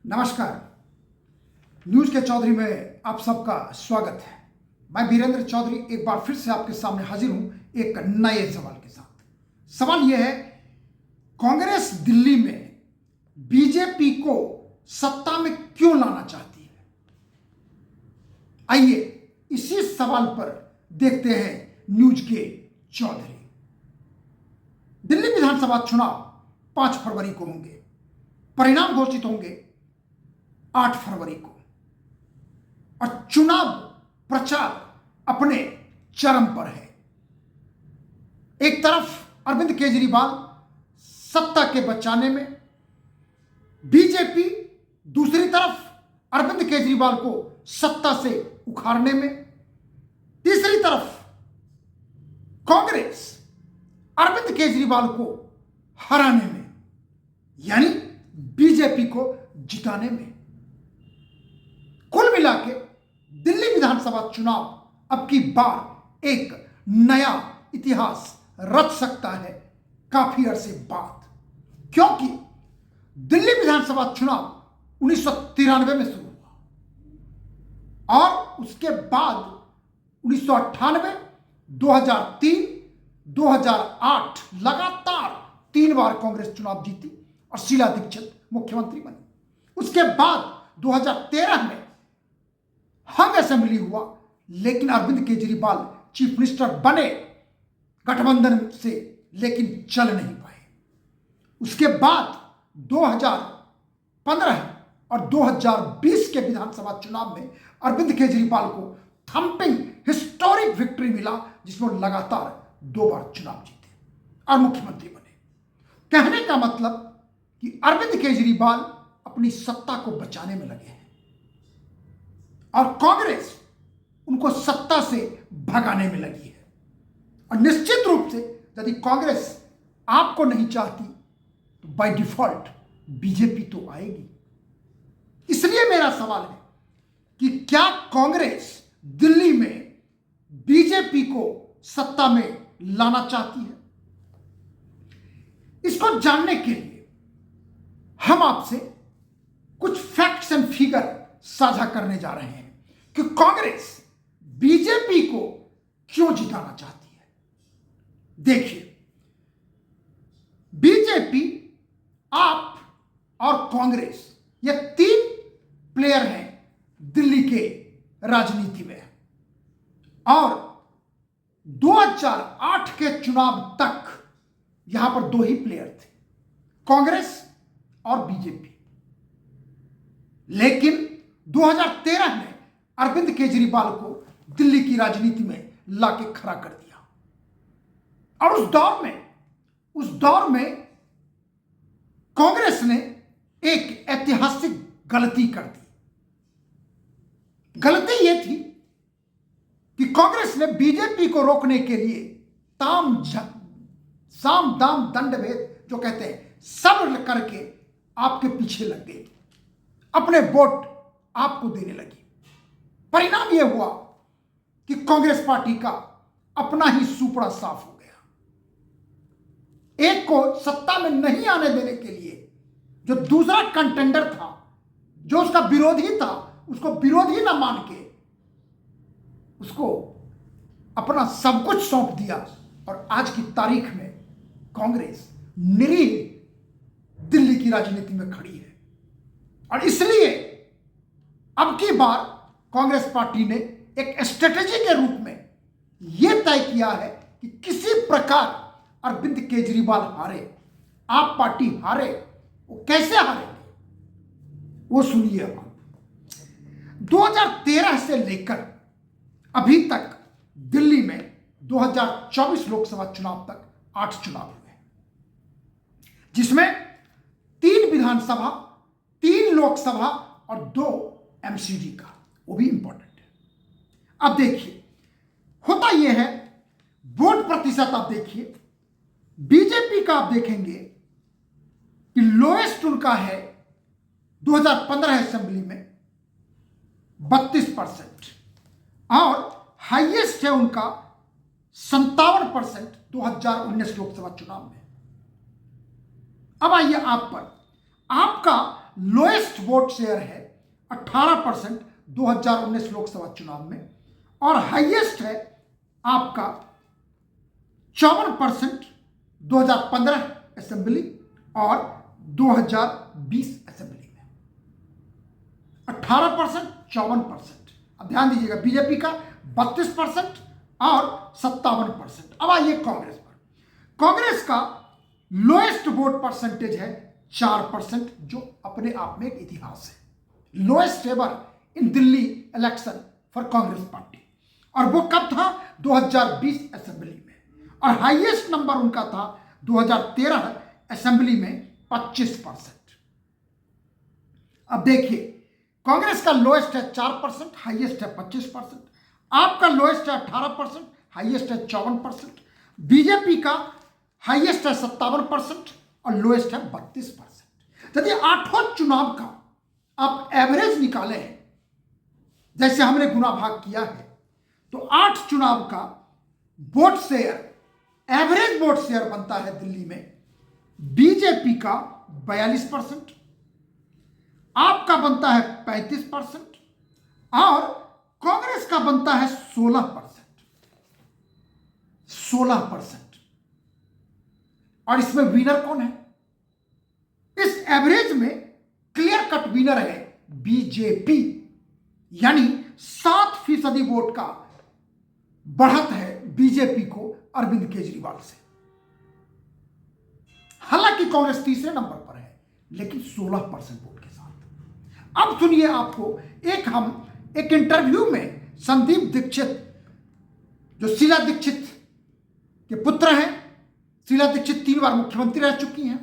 नमस्कार। न्यूज के चौधरी में आप सबका स्वागत है। मैं वीरेंद्र चौधरी एक बार फिर से आपके सामने हाजिर हूं एक नए सवाल के साथ। सवाल यह है, कांग्रेस दिल्ली में बीजेपी को सत्ता में क्यों लाना चाहती है? आइए इसी सवाल पर देखते हैं न्यूज के चौधरी। दिल्ली विधानसभा चुनाव 5 फरवरी को होंगे, परिणाम घोषित होंगे 8 फरवरी को, और चुनाव प्रचार अपने चरम पर है। एक तरफ अरविंद केजरीवाल सत्ता के बचाने में, बीजेपी दूसरी तरफ अरविंद केजरीवाल को सत्ता से उखाड़ने में, तीसरी तरफ कांग्रेस अरविंद केजरीवाल को हराने में, यानी बीजेपी को जिताने में। कुल मिलाके दिल्ली विधानसभा चुनाव अब की बार एक नया इतिहास रच सकता है काफी अरसे बाद, क्योंकि दिल्ली विधानसभा चुनाव 1993 में शुरू हुआ और उसके बाद 1998, 2003, 2008 लगातार 3 बार कांग्रेस चुनाव जीती और शीला दीक्षित मुख्यमंत्री बनी। उसके बाद 2013 में हंग असेंबली हुआ, लेकिन अरविंद केजरीवाल चीफ मिनिस्टर बने गठबंधन से, लेकिन चल नहीं पाए। उसके बाद 2015 और 2020 के विधानसभा चुनाव में अरविंद केजरीवाल को थंपिंग हिस्टोरिक विक्ट्री मिला, जिसमें लगातार 2 बार चुनाव जीते और मुख्यमंत्री बने। कहने का मतलब कि अरविंद केजरीवाल अपनी सत्ता को बचाने में लगे हैं और कांग्रेस उनको सत्ता से भगाने में लगी है। और निश्चित रूप से यदि कांग्रेस आपको नहीं चाहती तो बाय डिफॉल्ट बीजेपी तो आएगी। इसलिए मेरा सवाल है कि क्या कांग्रेस दिल्ली में बीजेपी को सत्ता में लाना चाहती है? इसको जानने के लिए हम आपसे कुछ फैक्ट्स एंड फिगर साझा करने जा रहे हैं कि कांग्रेस बीजेपी को क्यों जिताना चाहती है। देखिए, बीजेपी, आप और कांग्रेस, ये 3 प्लेयर हैं दिल्ली के राजनीति में, और 2008 के चुनाव तक यहां पर 2 ही प्लेयर थे, कांग्रेस और बीजेपी। लेकिन 2013 में अरविंद केजरीवाल को दिल्ली की राजनीति में लाके खड़ा कर दिया, और उस दौर में कांग्रेस ने एक ऐतिहासिक गलती कर दी। गलती यह थी कि कांग्रेस ने बीजेपी को रोकने के लिए साम दाम दंड भेद जो कहते हैं, सब करके आपके पीछे लग गई, अपने वोट आपको देने लगी। परिणाम यह हुआ कि कांग्रेस पार्टी का अपना ही सुपड़ा साफ हो गया। एक को सत्ता में नहीं आने देने के लिए जो दूसरा कंटेंडर था, जो उसका विरोधी था, उसको विरोधी ना मान के उसको अपना सब कुछ सौंप दिया, और आज की तारीख में कांग्रेस निरीह दिल्ली की राजनीति में खड़ी है। और इसलिए अब की बार कांग्रेस पार्टी ने एक स्ट्रेटेजी के रूप में यह तय किया है कि किसी प्रकार अरविंद केजरीवाल हारे, आप पार्टी हारे। वो कैसे हारेंगे वो सुनिए आप। 2013 से लेकर अभी तक दिल्ली में 2024 लोकसभा चुनाव तक 8 चुनाव हुए, जिसमें 3 विधानसभा, 3 लोकसभा और 2 एमसीडी का, वो भी इंपॉर्टेंट है। अब देखिए, होता यह है, वोट प्रतिशत आप देखिए, बीजेपी का आप देखेंगे कि लोएस्ट उनका है 2015 असेंबली में 32%, और हाईएस्ट है उनका 57% 2019 लोकसभा चुनाव में। अब आइए आप पर, आपका लोएस्ट वोट शेयर है 18% 2019 लोकसभा चुनाव में, और हाईएस्ट है आपका 54% 2015 असेंबली और 2020 असेंबली में। 18%, 54%। अब ध्यान दीजिएगा, बीजेपी का 32% और 57%। अब आइए कांग्रेस पर। कांग्रेस का लोएस्ट वोट परसेंटेज है 4%, जो अपने आप में एक इतिहास है। Lowest ever in Delhi election for Congress party, और वो कब था? 2020 असेंबली में। और हाईएस्ट नंबर उनका था 2013 असेंबली में 25%। अब देखिए, कांग्रेस का लोएस्ट है 4%, हाईएस्ट है 25%। आपका लोएस्ट है 18%, हाईएस्ट है 54%। बीजेपी का हाईएस्ट है 57% और लोएस्ट है 32%। यदि आठों चुनाव का आप एवरेज निकाले हैं, जैसे हमने गुना भाग किया है, तो 8 चुनाव का vote share, average vote share बनता है दिल्ली में बीजेपी का 42%, आपका बनता है 35% और कांग्रेस का बनता है 16%। 16%। और इसमें विनर कौन है? इस एवरेज में क्लियर कट विनर है बीजेपी, यानी 7% वोट का बढ़त है बीजेपी को अरविंद केजरीवाल से। हालांकि कांग्रेस तीसरे नंबर पर है, लेकिन 16% वोट के साथ। अब सुनिए, आपको एक इंटरव्यू में संदीप दीक्षित, जो शीला दीक्षित के पुत्र हैं, शीला दीक्षित 3 बार मुख्यमंत्री रह चुकी हैं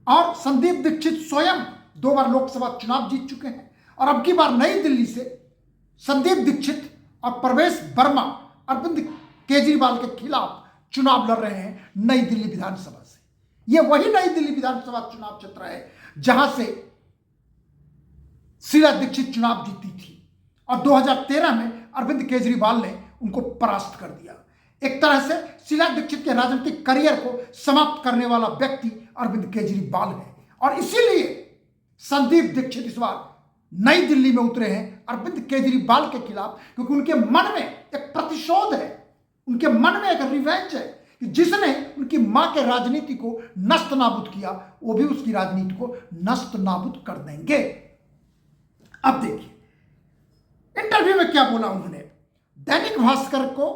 और संदीप दीक्षित स्वयं 2 बार लोकसभा चुनाव जीत चुके हैं, और अब की बार नई दिल्ली से संदीप दीक्षित और प्रवेश वर्मा अरविंद केजरीवाल के खिलाफ चुनाव लड़ रहे हैं नई दिल्ली विधानसभा से। यह वही नई दिल्ली विधानसभा चुनाव क्षेत्र है जहां से शीला दीक्षित चुनाव जीती थी, और 2013 में अरविंद केजरीवाल ने उनको परास्त कर दिया। एक तरह से शीला दीक्षित के राजनीतिक करियर को समाप्त करने वाला व्यक्ति अरविंद केजरीवाल है, और इसीलिए संदीप दीक्षित इस बार नई दिल्ली में उतरे हैं अरविंद केजरीवाल के खिलाफ, क्योंकि उनके मन में एक प्रतिशोध है, उनके मन में एक रिवेंज है कि जिसने उनकी मां के राजनीति को नष्ट नाबूद किया, वो भी उसकी राजनीति को नष्ट नाबूद कर देंगे। अब देखिए इंटरव्यू में क्या बोला उन्होंने। दैनिक भास्कर को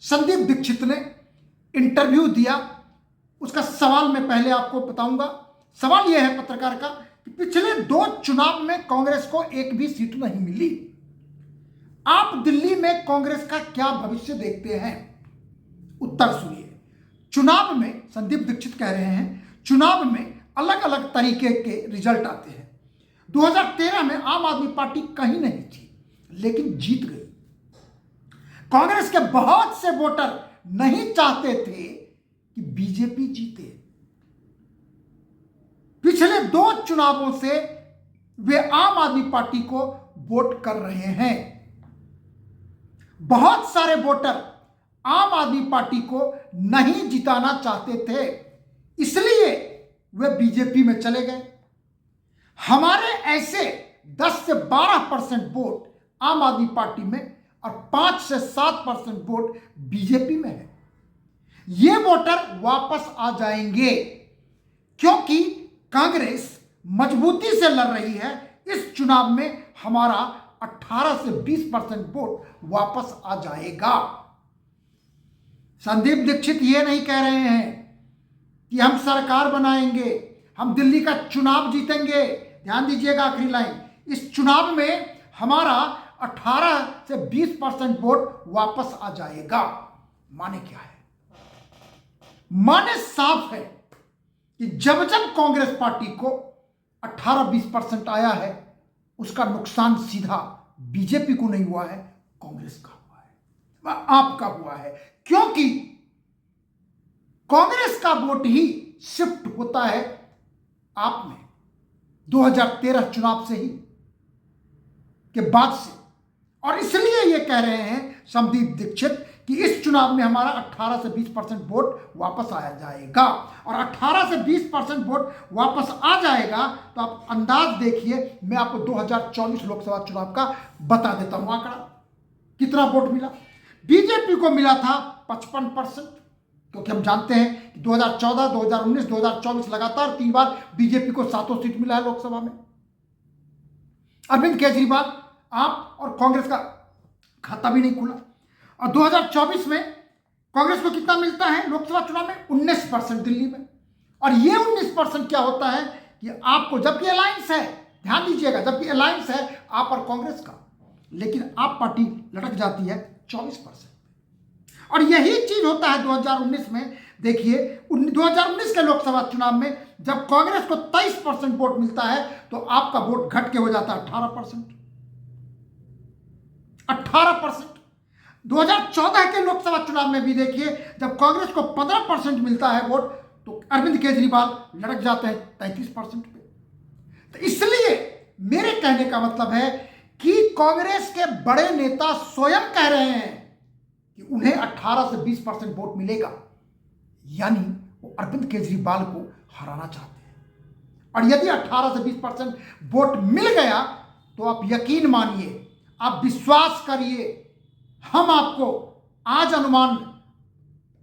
संदीप दीक्षित ने इंटरव्यू दिया। उसका सवाल मैं पहले आपको बताऊंगा। सवाल यह है पत्रकार का कि पिछले 2 चुनाव में कांग्रेस को एक भी सीट नहीं मिली, आप दिल्ली में कांग्रेस का क्या भविष्य देखते हैं? उत्तर सुनिए। चुनाव में, संदीप दीक्षित कह रहे हैं, चुनाव में अलग अलग तरीके के रिजल्ट आते हैं। 2013 में आम आदमी पार्टी कहीं नहीं थी, लेकिन जीत गई। कांग्रेस के बहुत से वोटर नहीं चाहते थे कि बीजेपी जीते। पिछले 2 चुनावों से वे आम आदमी पार्टी को वोट कर रहे हैं। बहुत सारे वोटर आम आदमी पार्टी को नहीं जिताना चाहते थे, इसलिए वे बीजेपी में चले गए। हमारे ऐसे 10 से 12% वोट आम आदमी पार्टी में और 5 से 7% वोट बीजेपी में है। ये वोटर वापस आ जाएंगे, क्योंकि कांग्रेस मजबूती से लड़ रही है। इस चुनाव में हमारा 18 से 20% वोट वापस आ जाएगा। संदीप दीक्षित ये नहीं कह रहे हैं कि हम सरकार बनाएंगे, हम दिल्ली का चुनाव जीतेंगे। ध्यान दीजिएगा आखिरी लाइन, इस चुनाव में हमारा 18 से 20% वोट वापस आ जाएगा। माने क्या है? माने साफ है कि जब जब कांग्रेस पार्टी को 18-20% आया है, उसका नुकसान सीधा बीजेपी को नहीं हुआ है, कांग्रेस का हुआ है, आपका हुआ है। क्योंकि कांग्रेस का वोट ही शिफ्ट होता है आप में 2013 चुनाव से ही के बाद से। और इसलिए ये कह रहे हैं संदीप दीक्षित कि इस चुनाव में हमारा 18 से 20% वोट वापस आया जाएगा, और 18 से 20% वोट वापस आ जाएगा तो आप अंदाज देखिए, मैं आपको 2024 लोकसभा चुनाव का बता देता हूं आंकड़ा कितना वोट मिला। बीजेपी को मिला था 55%, क्योंकि हम जानते हैं कि 2014, 2019, 2024 लगातार 3 बार बीजेपी को 7 सीट मिला है लोकसभा में। अरविंद केजरीवाल आप और कांग्रेस का खाता भी नहीं खुला, और 2024 में कांग्रेस को कितना मिलता है लोकसभा चुनाव में? 19% दिल्ली में। और ये 19% क्या होता है कि आपको, जबकि अलायंस है, ध्यान दीजिएगा, जबकि अलायंस है आप और कांग्रेस का, लेकिन आप पार्टी लटक जाती है 24%। और यही चीज होता है 2019 में। देखिए 2019 के लोकसभा चुनाव में जब कांग्रेस को 23% वोट मिलता है तो आपका वोट घट के हो जाता है 18%। 18%। 2014 के लोकसभा चुनाव में भी देखिए, जब कांग्रेस को 15% मिलता है वोट तो अरविंद केजरीवाल लटक जाते हैं 33% पे। तो इसलिए मेरे कहने का मतलब है कि कांग्रेस के बड़े नेता स्वयं कह रहे हैं कि उन्हें 18 से 20% वोट मिलेगा, यानी वो अरविंद केजरीवाल को हराना चाहते हैं। और यदि 18 से 20% वोट मिल गया तो आप यकीन मानिए, आप विश्वास करिए, हम आपको आज अनुमान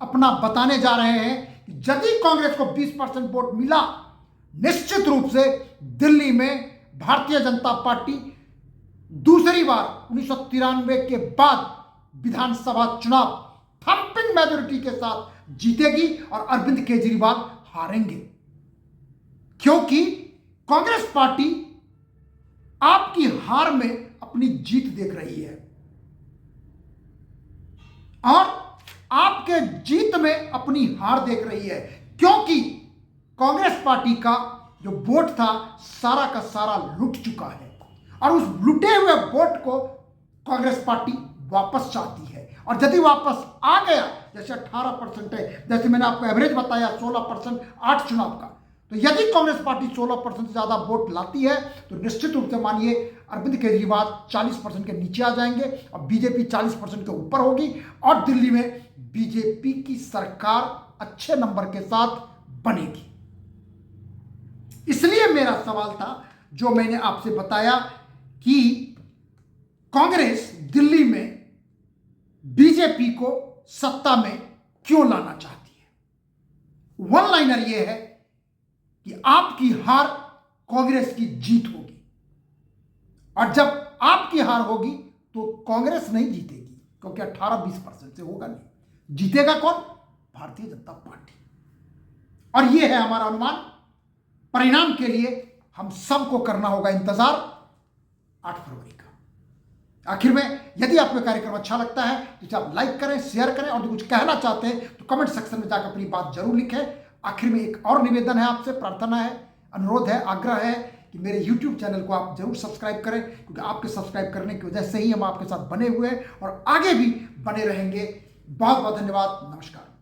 अपना बताने जा रहे हैं कि यदि कांग्रेस को 20% वोट मिला, निश्चित रूप से दिल्ली में भारतीय जनता पार्टी दूसरी बार 1993 के बाद विधानसभा चुनाव थंपिंग मेजोरिटी के साथ जीतेगी और अरविंद केजरीवाल हारेंगे, क्योंकि कांग्रेस पार्टी आपकी हार में अपनी जीत देख रही है और आपके जीत में अपनी हार देख रही है, क्योंकि कांग्रेस पार्टी का जो वोट था सारा का सारा लुट चुका है और उस लुटे हुए वोट को कांग्रेस पार्टी वापस चाहती है। और यदि वापस आ गया, जैसे 18% है, जैसे मैंने आपको एवरेज बताया 16% 8 चुनाव का, तो यदि कांग्रेस पार्टी 16% से ज्यादा वोट लाती है तो निश्चित रूप से मानिए अरविंद केजरीवाल 40% के नीचे आ जाएंगे और बीजेपी 40% के ऊपर होगी और दिल्ली में बीजेपी की सरकार अच्छे नंबर के साथ बनेगी। इसलिए मेरा सवाल था जो मैंने आपसे बताया कि कांग्रेस दिल्ली में बीजेपी को सत्ता में क्यों लाना चाहती है। वन लाइनर यह है कि आपकी हार कांग्रेस की जीत होगी, और जब आपकी हार होगी तो कांग्रेस नहीं जीतेगी, क्योंकि 18-20% से होगा नहीं। जीतेगा कौन? भारतीय जनता पार्टी। और यह है हमारा अनुमान। परिणाम के लिए हम सबको करना होगा इंतजार 8 फरवरी का। आखिर में यदि आपको कार्यक्रम अच्छा लगता है तो इसे आप लाइक करें, शेयर करें, और जो कुछ कहना चाहते हैं तो कमेंट सेक्शन में जाकर अपनी बात जरूर लिखें। आखिर में एक और निवेदन है आपसे, प्रार्थना है, अनुरोध है, आग्रह है कि मेरे YouTube चैनल को आप जरूर सब्सक्राइब करें, क्योंकि आपके सब्सक्राइब करने की वजह से ही हम आपके साथ बने हुए हैं और आगे भी बने रहेंगे। बहुत बहुत धन्यवाद। नमस्कार।